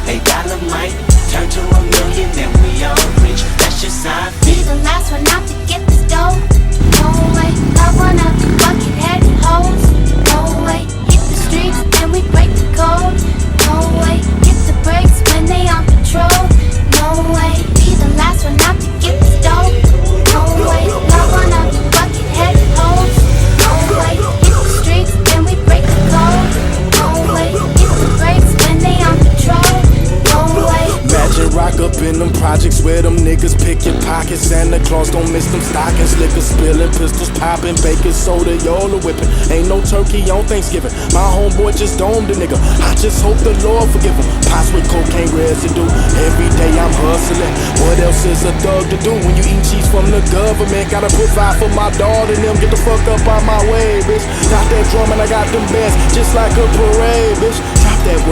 $8 might turn to a million and we all rich. That's just how I Be feel. the last one out to get this dough. No way, I wanna bucket head hoes. No way, hit the streets and we break the code. No way, hit the brakes when they on patrol. No way, be the last one out to get this dough. No way, I wanna bucket head hoes. No way, hit the streets and we break the code. No way, hit the brakes when they on patrol. No way. Imagine rock up in them projects where them niggas pick your pockets. Santa Claus don't miss them stockings. Liquor spilling, pistols popping, baking soda, y'all are whipping. Ain't no turkey on Thanksgiving. My homeboy just domed a nigga. I just hope the Lord forgive him. Pots with cocaine residue. Every day I'm hustling. What else is a thug to do when you eat cheese from the government? Gotta provide for my daughter and them. Get the fuck up out my way, bitch. Got that drum and I got them bands just like a parade, bitch. Drop that.